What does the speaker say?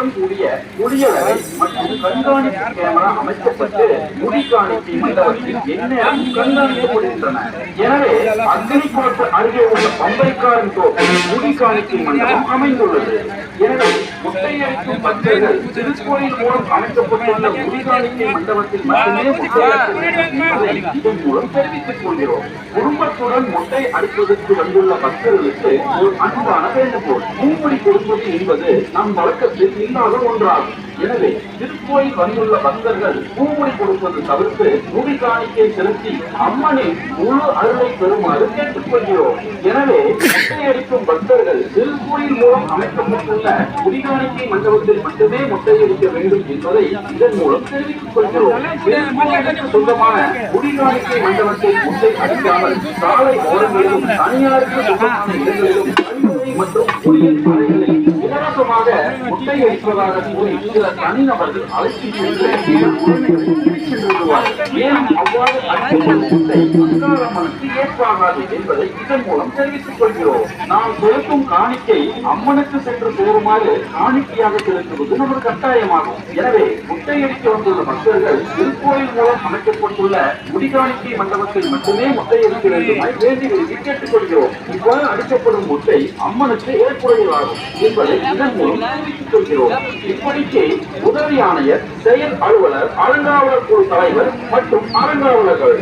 கருவிகளுடன் கூடிய குளியலறை மற்றும் கண்காணிப்பு கேமரா அமைக்கப்பட்டு முடிக்காணிக்கை மண்டபத்தில் எந்நேரம் கண்காணிக்கப்படுகின்றன. எனவே அக்னிகோட்டை அருகே உள்ள பம்பைக்காரன் தோப்பில் முடிக்காணிக்கை மண்டபம் அமைந்துள்ளது. எனவே முட்டையளிக்கும் பக்தர்கள் திருக்கோயில் மூலம் அமைக்கப்பட்டுள்ள முடிக்காணிக்கை மண்டபத்தில் மட்டுமே இதன் மூலம் தெரிவித்துக் கொள்கிறோம். குடும்பத்துடன் முட்டை அளிப்பதற்கு வந்துள்ள பக்தர்களுக்கு ஒரு அன்பான வேண்டுகோள். பூமுடி கொடுப்பது என்பது நம் வழக்கத்தில் இல்லாத ஒன்றாகும். எனவே திருக்கோயில் வந்துள்ள பக்தர்கள் பூமுடி கொடுப்பது தவிர்த்து முடி காணிக்கை செலுத்தி அம்மனின் முழு அருளை பெறுமாறு கேட்டுக் கொள்கிறோம். எனவே முட்டையளிக்கும் பக்தர்கள் திருக்கோயில் மூலம் அமைக்கப்பட்டுள்ள முடிகாணிக்கை மண்டபத்தில் மட்டுமே முட்டையளிக்க வேண்டும் என்பதை இதன் மூலம் தெரிவித்துக் கொள்கிறோம். திருக்கோயிலுக்கு சொந்தமான முடிகாணிக்கை மண்டபத்தில் முட்டை அளிக்காமல் சாலை ஓரங்களிலும் தனியாருக்கு சொந்தமான இடங்களிலும் மற்றும் குடியிருப்பு அறைகளில் இலவசமாக முட்டை அளிப்பதாக கூறி சில தனிநபர்கள் அழைத்து சென்று மேலும் அவ்வாறு அளிக்கப்படும் முட்டை அங்காரம்மனுக்கு ஏற்பாகாது என்பதை இதன் மூலம் தெரிவித்துக் கொள்கிறோம். நாம் செலுத்தும் காணிக்கை அம்மனுக்கு சென்று சேருமாறு காணிக்கையாக செலுத்துவது நமது கட்டாயமாகும். எனவே முட்டை அளிக்க வந்துள்ள பக்தர்கள் திருக்கோயில் மூலம் அமைக்கப்பட்டுள்ள முடிகாணிக்கை மண்டபத்தில் மட்டுமே முட்டை அளிக்க வேண்டுமாய் வேண்டி விரும்பி கேட்டுக் கொள்கிறோம். இவ்வாறு அளிக்கப்படும் முட்டை அம்மனுக்கு ஏற்புடையதாகும் என்பதை இதன் மூலம் தெரிவித்துக் கொள்கிறோம். இப்படிக்கு உதவி ஆணையர், செயல் அலுவலர், அறங்காவலர் குழு தலைவர் மற்றும் அறங்காவலர்கள்